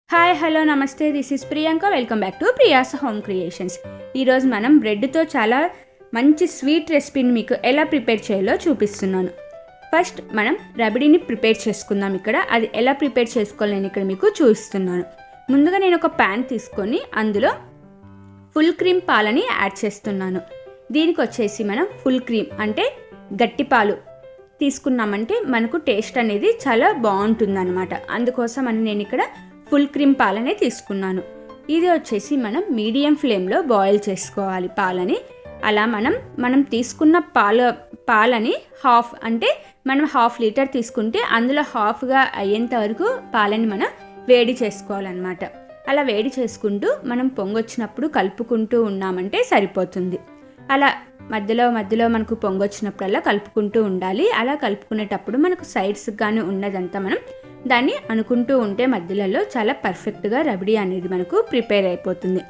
Hi hello నమస్తే, this is Priyanka. Welcome back to Priya's home creations. ఈరోజు మనం బ్రెడ్తో చాలా మంచి స్వీట్ రెసిపీని మీకు ఎలా ప్రిపేర్ చేయాలో చూపిస్తున్నాను. ఫస్ట్ మనం రబడీని ప్రిపేర్ చేసుకుందాం. ఇక్కడ అది ఎలా ప్రిపేర్ చేసుకోవాలి నేను ఇక్కడ మీకు చూపిస్తున్నాను. ముందుగా నేను ఒక ప్యాన్ తీసుకొని అందులో ఫుల్ క్రీమ్ పాలని యాడ్ చేస్తున్నాను. దీనికి వచ్చేసి మనం ఫుల్ క్రీమ్ అంటే గట్టి పాలు తీసుకున్నామంటే మనకు టేస్ట్ అనేది చాలా బాగుంటుందన్నమాట. అందుకోసం అని నేను ఇక్కడ ఫుల్ క్రీమ్ పాలనే తీసుకున్నాను. ఇది వచ్చేసి మనం మీడియం ఫ్లేమ్లో బాయిల్ చేసుకోవాలి పాలని. అలా మనం తీసుకున్న పాలని హాఫ్ అంటే మనం హాఫ్ లీటర్ తీసుకుంటే అందులో హాఫ్గా అయ్యేంత వరకు పాలని మనం వేడి చేసుకోవాలన్నమాట. అలా వేడి చేసుకుంటూ మనం పొంగొచ్చినప్పుడు కలుపుకుంటూ ఉన్నామంటే సరిపోతుంది. అలా మధ్యలో మనకు పొంగొచ్చినప్పుడల్లా కలుపుకుంటూ ఉండాలి. అలా కలుపుకునేటప్పుడు మనకు సైడ్స్ కానీ ఉన్నదంతా మనం దాన్ని అనుకుంటూ ఉంటే మధ్యలో చాలా పర్ఫెక్ట్గా రబడీ అనేది మనకు ప్రిపేర్ అయిపోతుంది.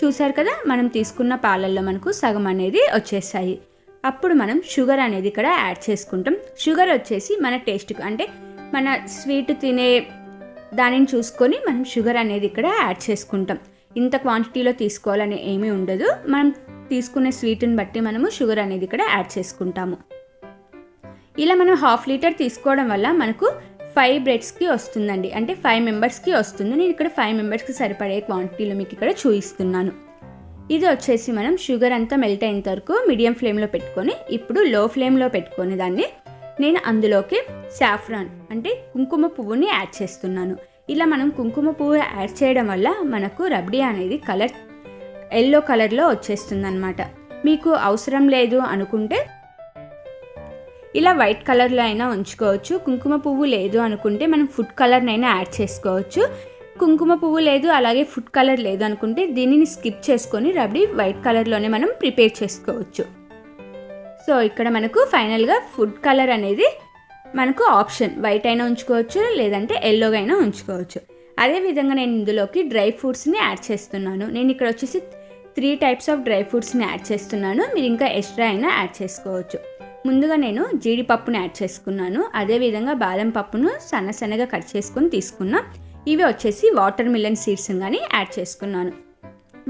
చూసారు కదా, మనం తీసుకున్న పాలల్లో మనకు సగం అనేది వచ్చేసాయి. అప్పుడు మనం షుగర్ అనేది ఇక్కడ యాడ్ చేసుకుంటాం. షుగర్ వచ్చేసి మన టేస్ట్కి అంటే మన స్వీట్ తినే దానిని చూసుకొని మనం షుగర్ అనేది ఇక్కడ యాడ్ చేసుకుంటాం. ఇంత క్వాంటిటీలో తీసుకోవాలని ఏమీ ఉండదు. మనం తీసుకునే స్వీట్ని బట్టి మనము షుగర్ అనేది ఇక్కడ యాడ్ చేసుకుంటాము. ఇలా మనం హాఫ్ లీటర్ తీసుకోవడం వల్ల మనకు 5 బ్రెడ్స్కి వస్తుందండి. అంటే 5 మెంబర్స్కి వస్తుంది. నేను ఇక్కడ 5 మెంబర్స్కి సరిపడే క్వాంటిటీలో మీకు ఇక్కడ చూపిస్తున్నాను. ఇది వచ్చేసి మనం షుగర్ అంతా మెల్ట్ అయినంత వరకు మీడియం ఫ్లేమ్లో పెట్టుకొని ఇప్పుడు లో ఫ్లేమ్లో పెట్టుకొని దాన్ని నేను అందులోకి సాఫ్రాన్ అంటే కుంకుమ పువ్వుని యాడ్ చేస్తున్నాను. ఇలా మనం కుంకుమ పువ్వు యాడ్ చేయడం వల్ల మనకు రబడీ అనేది కలర్ ఎల్లో కలర్లో వచ్చేస్తుంది అన్నమాట. మీకు అవసరం లేదు అనుకుంటే ఇలా వైట్ కలర్లో అయినా ఉంచుకోవచ్చు. కుంకుమ పువ్వు లేదు అనుకుంటే మనం ఫుడ్ కలర్నైనా యాడ్ చేసుకోవచ్చు. కుంకుమ పువ్వు లేదు అలాగే ఫుడ్ కలర్ లేదు అనుకుంటే దీనిని స్కిప్ చేసుకొని రబడీ వైట్ కలర్లోనే మనం ప్రిపేర్ చేసుకోవచ్చు. సో ఇక్కడ మనకు ఫైనల్గా ఫుడ్ కలర్ అనేది మనకు ఆప్షన్, వైట్ అయినా ఉంచుకోవచ్చు లేదంటే ఎల్లోగా అయినా ఉంచుకోవచ్చు. అదేవిధంగా నేను ఇందులోకి డ్రై ఫ్రూట్స్ని యాడ్ చేస్తున్నాను. నేను ఇక్కడ వచ్చేసి 3 టైప్స్ ఆఫ్ డ్రై ఫ్రూట్స్ని యాడ్ చేస్తున్నాను. మీరు ఇంకా ఎక్స్ట్రా అయినా యాడ్ చేసుకోవచ్చు. ముందుగా నేను జీడిపప్పును యాడ్ చేసుకున్నాను. అదేవిధంగా బాదం పప్పును సన్నగా కట్ చేసుకొని తీసుకున్నా. ఇవి వచ్చేసి వాటర్ మిలన్ సీడ్స్ కానీ యాడ్ చేసుకున్నాను.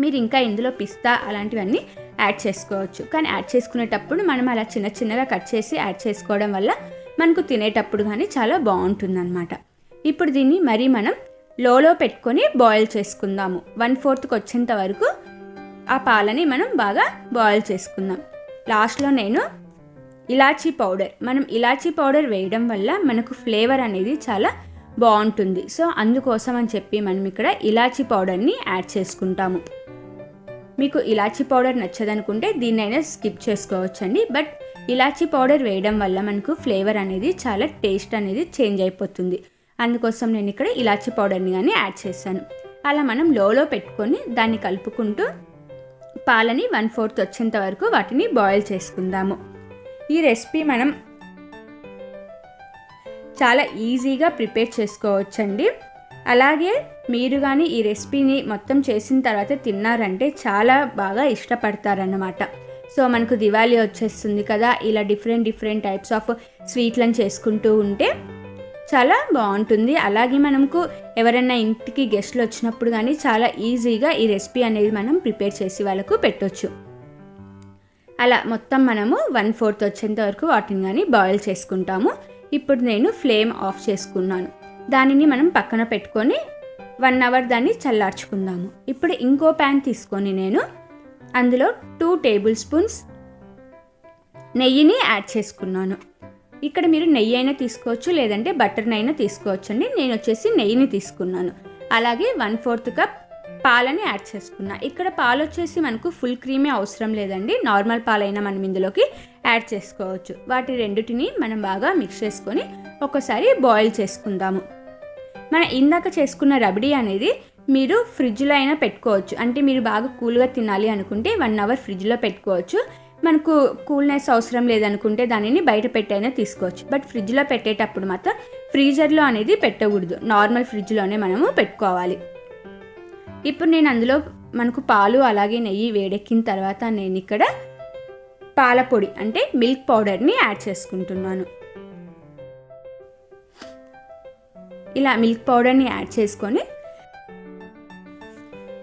మీరు ఇంకా ఇందులో పిస్తా అలాంటివన్నీ యాడ్ చేసుకోవచ్చు. కానీ యాడ్ చేసుకునేటప్పుడు మనం అలా చిన్నగా కట్ చేసి యాడ్ చేసుకోవడం వల్ల మనకు తినేటప్పుడు కానీ చాలా బాగుంటుందన్నమాట. ఇప్పుడు దీన్ని మరీ మనం లోలో పెట్టుకొని బాయిల్ చేసుకుందాము. 1/4కి వచ్చేంత వరకు ఆ పాలని మనం బాగా బాయిల్ చేసుకుందాం. లాస్ట్లో నేను ఇలాచీ పౌడర్ వేయడం వల్ల మనకు ఫ్లేవర్ అనేది చాలా బాగుంటుంది. సో అందుకోసం అని చెప్పి మనం ఇక్కడ ఇలాచీ పౌడర్ని యాడ్ చేసుకుంటాము. మీకు ఇలాచీ పౌడర్ నచ్చదనుకుంటే దీన్నైనా స్కిప్ చేసుకోవచ్చండి. బట్ ఇలాచీ పౌడర్ వేయడం వల్ల మనకు ఫ్లేవర్ అనేది చాలా టేస్ట్ అనేది చేంజ్ అయిపోతుంది. అందుకోసం నేను ఇక్కడ ఇలాచీ పౌడర్ని కానీ యాడ్ చేశాను. అలా మనం లోలో పెట్టుకొని దాన్ని కలుపుకుంటూ పాలని 1/4 వచ్చేంత వరకు వాటిని బాయిల్ చేసుకుందాము. ఈ రెసిపీ మనం చాలా ఈజీగా ప్రిపేర్ చేసుకోవచ్చండి. అలాగే మీరు కానీ ఈ రెసిపీని మొత్తం చేసిన తర్వాత తిన్నారంటే చాలా బాగా ఇష్టపడతారన్నమాట. సో మనకు దివాళీ వచ్చేస్తుంది కదా, ఇలా డిఫరెంట్ టైప్స్ ఆఫ్ స్వీట్లను చేసుకుంటూ ఉంటే చాలా బాగుంటుంది. అలాగే మనకు ఎవరైనా ఇంటికి గెస్ట్లు వచ్చినప్పుడు కానీ చాలా ఈజీగా ఈ రెసిపీ అనేది మనం ప్రిపేర్ చేసి వాళ్ళకు పెట్టొచ్చు. అలా మొత్తం మనము 1/4 వచ్చేంత వరకు వాటిని కానీ బాయిల్ చేసుకుంటాము. ఇప్పుడు నేను ఫ్లేమ్ ఆఫ్ చేసుకున్నాను. దానిని మనం పక్కన పెట్టుకొని 1 అవర్ దాన్ని చల్లార్చుకుందాము. ఇప్పుడు ఇంకో ప్యాన్ తీసుకొని నేను అందులో 2 టేబుల్ స్పూన్స్ నెయ్యిని యాడ్ చేసుకున్నాను. ఇక్కడ మీరు నెయ్యి అయినా తీసుకోవచ్చు లేదంటే బటర్ని అయినా తీసుకోవచ్చు అండి. నేను వచ్చేసి నెయ్యిని తీసుకున్నాను. అలాగే 1/4 కప్ పాలని యాడ్ చేసుకున్నా. ఇక్కడ పాలు వచ్చేసి మనకు ఫుల్ క్రీమే అవసరం లేదండి, నార్మల్ పాలైనా మనం ఇందులోకి యాడ్ చేసుకోవచ్చు. వాటి రెండిటిని మనం బాగా మిక్స్ చేసుకొని ఒకసారి బాయిల్ చేసుకుందాము. మనం ఇందాక చేసుకున్న రబడీ అనేది మీరు ఫ్రిడ్జ్లో అయినా పెట్టుకోవచ్చు. అంటే మీరు బాగా కూల్గా తినాలి అనుకుంటే 1 అవర్ ఫ్రిడ్జ్లో పెట్టుకోవచ్చు. మనకు కూల్నెస్ అవసరం లేదనుకుంటే దానిని బయట పెట్టైనా తీసుకోవచ్చు. బట్ ఫ్రిడ్జ్లో పెట్టేటప్పుడు మాత్రం ఫ్రీజర్లో అనేది పెట్టకూడదు, నార్మల్ ఫ్రిడ్జ్లోనే మనము పెట్టుకోవాలి. ఇప్పుడు నేను అందులో మనకు పాలు అలాగే నెయ్యి వేడెక్కిన తర్వాత నేను ఇక్కడ పాల పొడి అంటే మిల్క్ పౌడర్ని యాడ్ చేసుకుంటున్నాను. ఇలా మిల్క్ పౌడర్ని యాడ్ చేసుకొని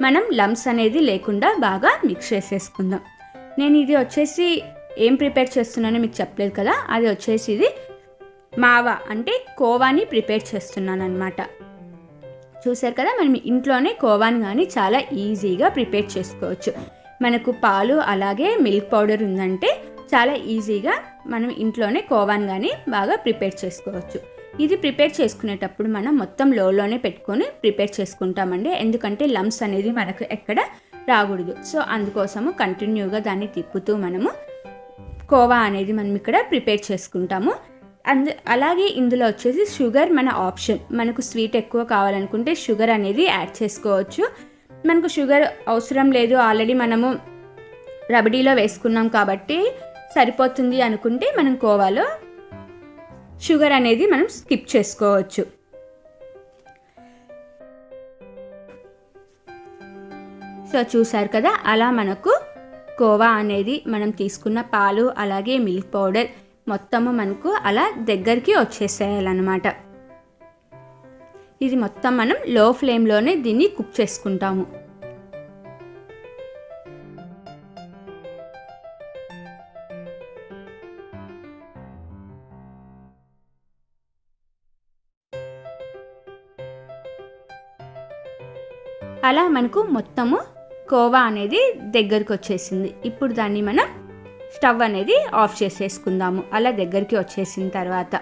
మనం లంప్స్ అనేది లేకుండా బాగా మిక్స్ చేసేసుకుందాం. నేను ఇది వచ్చేసి ఏం ప్రిపేర్ చేస్తున్నానో మీకు చెప్పలేదు కదా, అది వచ్చేసి ఇది మావా అంటే కోవాని ప్రిపేర్ చేస్తున్నాను అనమాట. చూసారు కదా, మనం ఇంట్లోనే కోవాని కానీ చాలా ఈజీగా ప్రిపేర్ చేసుకోవచ్చు. మనకు పాలు అలాగే మిల్క్ పౌడర్ ఉందంటే చాలా ఈజీగా మనం ఇంట్లోనే కోవాని కానీ బాగా ప్రిపేర్ చేసుకోవచ్చు. ఇది ప్రిపేర్ చేసుకునేటప్పుడు మనం మొత్తం లోనే పెట్టుకొని ప్రిపేర్ చేసుకుంటామండి, ఎందుకంటే లంప్స్ అనేది మనకు ఎక్కడ రాకూడదు. సో అందుకోసము కంటిన్యూగా దాన్ని తిప్పుతూ మనము కోవా అనేది మనం ఇక్కడ ప్రిపేర్ చేసుకుంటాము. అలాగే ఇందులో వచ్చేసి షుగర్ మన ఆప్షన్, మనకు స్వీట్ ఎక్కువ కావాలనుకుంటే షుగర్ అనేది యాడ్ చేసుకోవచ్చు. మనకు షుగర్ అవసరం లేదు, ఆల్రెడీ మనము రబడీలో వేసుకున్నాం కాబట్టి సరిపోతుంది అనుకుంటే మనం కోవాలో షుగర్ అనేది మనం స్కిప్ చేసుకోవచ్చు. సో చూసారు కదా, అలా మనకు కోవా అనేది మనం తీసుకున్న పాలు అలాగే మిల్క్ పౌడర్ మొత్తము మనకు అలా దగ్గరికి వచ్చేసేయాలన్నమాట. ఇది మొత్తం మనం లో ఫ్లేమ్లోనే దీన్ని కుక్ చేసుకుంటాము. అలా మనకు మొత్తము కోవా అనేది దగ్గరికి వచ్చేసింది. ఇప్పుడు దాన్ని మనం స్టవ్ అనేది ఆఫ్ చేసేసుకుందాము. అలా దగ్గరికి వచ్చేసిన తర్వాత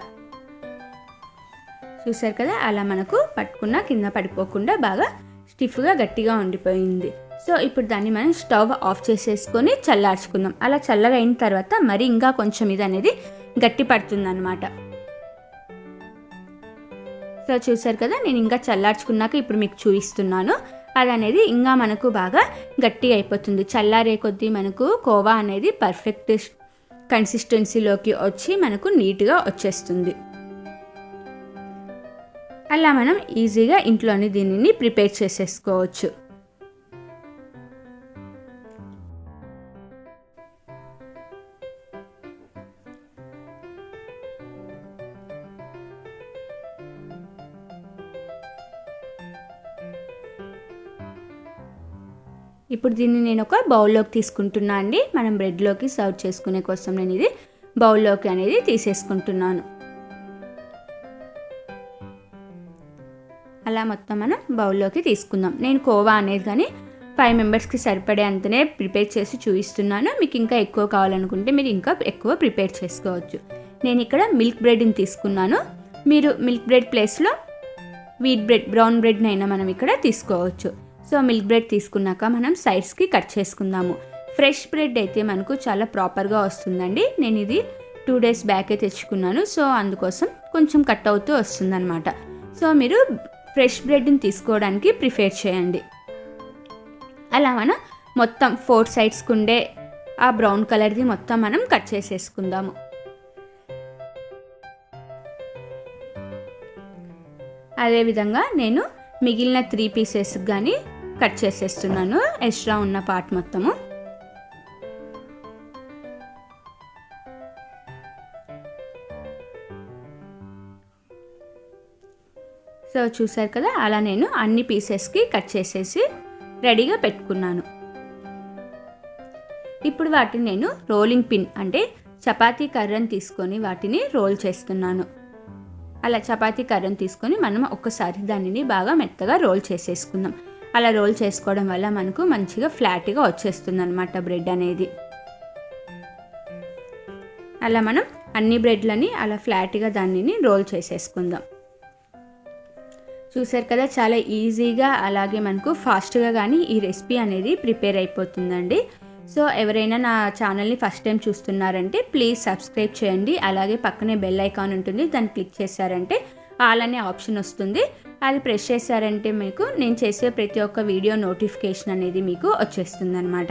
చూసారు కదా, అలా మనకు పట్టుకున్న కింద పడిపోకుండా బాగా స్టిఫ్గా గట్టిగా ఉండిపోయింది. సో ఇప్పుడు దాన్ని మనం స్టవ్ ఆఫ్ చేసేసుకొని చల్లార్చుకుందాం. అలా చల్లగా అయిన తర్వాత మరి ఇంకా కొంచెం ఇది అనేది గట్టి పడుతుంది అన్నమాట. సో చూసారు కదా, నేను ఇంకా చల్లార్చుకున్నాక ఇప్పుడు మీకు చూపిస్తున్నాను. అది అనేది ఇంకా మనకు బాగా గట్టి అయిపోతుంది. చల్లారే కొద్దీ మనకు కోవా అనేది పర్ఫెక్ట్ కన్సిస్టెన్సీలోకి వచ్చి మనకు నీట్గా వచ్చేస్తుంది. అలా మనం ఈజీగా ఇంట్లోనే దీనిని ప్రిపేర్ చేసేసుకోవచ్చు. ఇప్పుడు దీన్ని నేను ఒక బౌల్లోకి తీసుకుంటున్నా అండి. మనం బ్రెడ్లోకి సర్వ్ చేసుకునే కోసం నేను ఇది బౌల్లోకి అనేది తీసేసుకుంటున్నాను. అలా మొత్తం మనం బౌల్లోకి తీసుకుందాం. నేను కోవా అనేది కానీ 5 మెంబర్స్కి సరిపడే అంతనే ప్రిపేర్ చేసి చూపిస్తున్నాను. మీకు ఇంకా ఎక్కువ కావాలనుకుంటే మీరు ఇంకా ఎక్కువ ప్రిపేర్ చేసుకోవచ్చు. నేను ఇక్కడ మిల్క్ బ్రెడ్ని తీసుకున్నాను. మీరు మిల్క్ బ్రెడ్ ప్లేస్లో వీట్ బ్రెడ్, బ్రౌన్ బ్రెడ్ని అయినా మనం ఇక్కడ తీసుకోవచ్చు. సో మిల్క్ బ్రెడ్ తీసుకున్నాక మనం సైడ్స్కి కట్ చేసుకుందాము. ఫ్రెష్ బ్రెడ్ అయితే మనకు చాలా ప్రాపర్గా వస్తుందండి. నేను ఇది 2 days బ్యాకే తెచ్చుకున్నాను. సో అందుకోసం కొంచెం కట్ అవుతూ వస్తుందన్నమాట. సో మీరు ఫ్రెష్ బ్రెడ్ని తీసుకోవడానికి ప్రిఫర్ చేయండి. అలా మనం మొత్తం 4 సైడ్స్కి ఉండే ఆ బ్రౌన్ కలర్ది మొత్తం మనం కట్ చేసేసుకుందాము. అదేవిధంగా నేను మిగిలిన 3 పీసెస్ కానీ కట్ చేసేస్తున్నాను, ఎక్స్ట్రా ఉన్న పార్ట్ మొత్తము. సో చూసారు కదా, అలా నేను అన్ని పీసెస్కి కట్ చేసేసి రెడీగా పెట్టుకున్నాను. ఇప్పుడు వాటిని నేను రోలింగ్ పిన్ అంటే చపాతీ కర్రను తీసుకొని వాటిని రోల్ చేస్తున్నాను. అలా చపాతీ కర్రను తీసుకొని మనం ఒక్కసారి దానిని బాగా మెత్తగా రోల్ చేసేసుకుందాం. అలా రోల్ చేసుకోవడం వల్ల మనకు మంచిగా ఫ్లాట్గా వచ్చేస్తుంది అన్నమాట బ్రెడ్ అనేది. అలా మనం అన్ని బ్రెడ్లని అలా ఫ్లాట్గా దానిని రోల్ చేసేసుకుందాం. చూసారు కదా, చాలా ఈజీగా అలాగే మనకు ఫాస్ట్గా కానీ ఈ రెసిపీ అనేది ప్రిపేర్ అయిపోతుందండి. సో ఎవరైనా నా ఛానల్ని ఫస్ట్ టైం చూస్తున్నారంటే ప్లీజ్ సబ్స్క్రైబ్ చేయండి. అలాగే పక్కనే బెల్ ఐకాన్ ఉంటుంది, దాన్ని క్లిక్ చేశారంటే ఆల్ అనే ఆప్షన్ వస్తుంది. అది ప్రెస్ చేశారంటే మీకు నేను చేసే ప్రతి ఒక్క వీడియో నోటిఫికేషన్ అనేది మీకు వచ్చేస్తుంది అనమాట.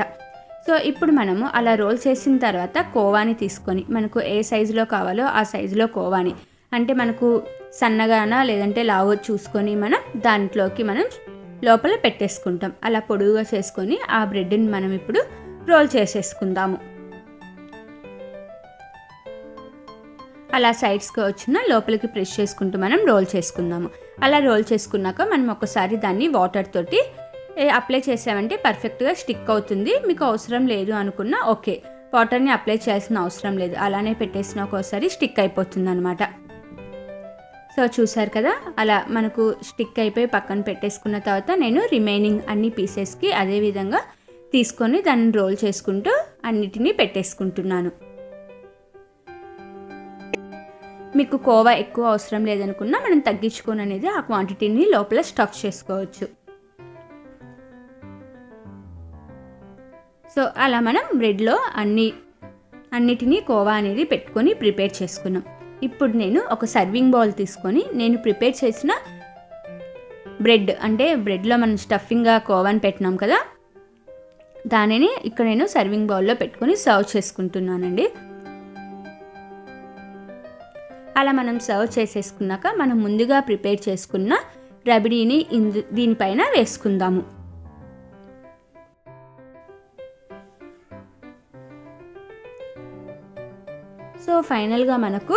సో ఇప్పుడు మనము అలా రోల్ చేసిన తర్వాత కోవాని తీసుకొని మనకు ఏ సైజులో కావాలో ఆ సైజులో కోవాని, అంటే మనకు సన్నగానా లేదంటే లావు చూసుకొని మనం దాంట్లోకి మనం లోపల పెట్టేసుకుంటాం. అలా పొడుగుగా చేసుకొని ఆ బ్రెడ్ని మనం ఇప్పుడు రోల్ చేసేసుకుందాము. అలా సైడ్స్కి వచ్చిన లోపలికి ప్రెస్ చేసుకుంటూ మనం రోల్ చేసుకుందాము. అలా రోల్ చేసుకున్నాక మనం ఒకసారి దాన్ని వాటర్ తోటి అప్లై చేసామంటే పర్ఫెక్ట్గా స్టిక్ అవుతుంది. మీకు అవసరం లేదు అనుకున్నా ఓకే, వాటర్ని అప్లై చేయాల్సిన అవసరం లేదు, అలానే పెట్టేసిన ఒక్కోసారి స్టిక్ అయిపోతుంది అనమాట. సో చూసారు కదా, అలా మనకు స్టిక్ అయిపోయి పక్కన పెట్టేసుకున్న తర్వాత నేను రిమైనింగ్ అన్ని పీసెస్కి అదే విధంగా తీసుకొని దాన్ని రోల్ చేసుకుంటూ అన్నిటినీ పెట్టేసుకుంటున్నాను. మీకు కోవా ఎక్కువ అవసరం లేదనుకున్నా మనం తగ్గించుకొని అనేది ఆ క్వాంటిటీని లోపల స్టఫ్ చేసుకోవచ్చు. సో అలా మనం బ్రెడ్లో అన్నిటినీ కోవా అనేది పెట్టుకొని ప్రిపేర్ చేసుకున్నాం. ఇప్పుడు నేను ఒక సర్వింగ్ బౌల్ తీసుకొని నేను ప్రిపేర్ చేసిన బ్రెడ్, అంటే బ్రెడ్లో మనం స్టఫింగ్గా కోవాని పెట్టినాం కదా, దానిని ఇక్కడ నేను సర్వింగ్ బౌల్లో పెట్టుకొని సర్వ్ చేసుకుంటున్నానండి. అలా మనం సర్వ్ చేసేసుకున్నాక మనం ముందుగా ప్రిపేర్ చేసుకున్న రబడీని దీనిపైన వేసుకుందాము. సో ఫైనల్గా మనకు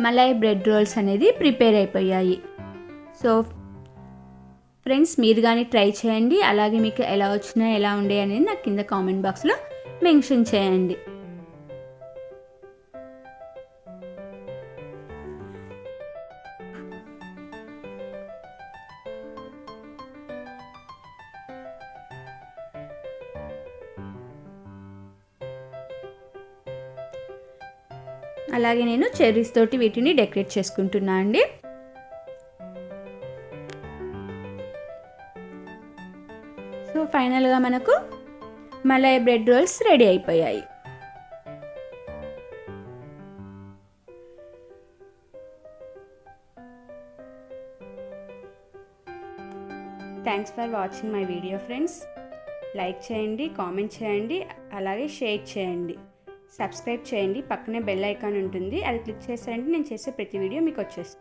మలై బ్రెడ్ రోల్స్ అనేది ప్రిపేర్ అయిపోయాయి. సో ఫ్రెండ్స్, మీరు కానీ ట్రై చేయండి. అలాగే మీకు ఎలా వచ్చినాయి, ఎలా ఉండే అనేది నాకు కింద కామెంట్ బాక్స్లో మెన్షన్ చేయండి. అలాగే నేను చెర్రీస్ తోటి వీటిని డెకరేట్ చేసుకుంటున్నా అండి. సో ఫైనల్గా మనకు మలై బ్రెడ్ రోల్స్ రెడీ అయిపోయాయి. Thanks for watching my video friends. Like చేయండి, కామెంట్ చేయండి, అలాగే షేర్ చేయండి, సబ్స్క్రైబ్ చేయండి. పక్కనే బెల్ ఐకాన్ ఉంటుంది, అది క్లిక్ చేశారంటే నేను చేసే ప్రతి వీడియో మీకు వచ్చేస్తుంది.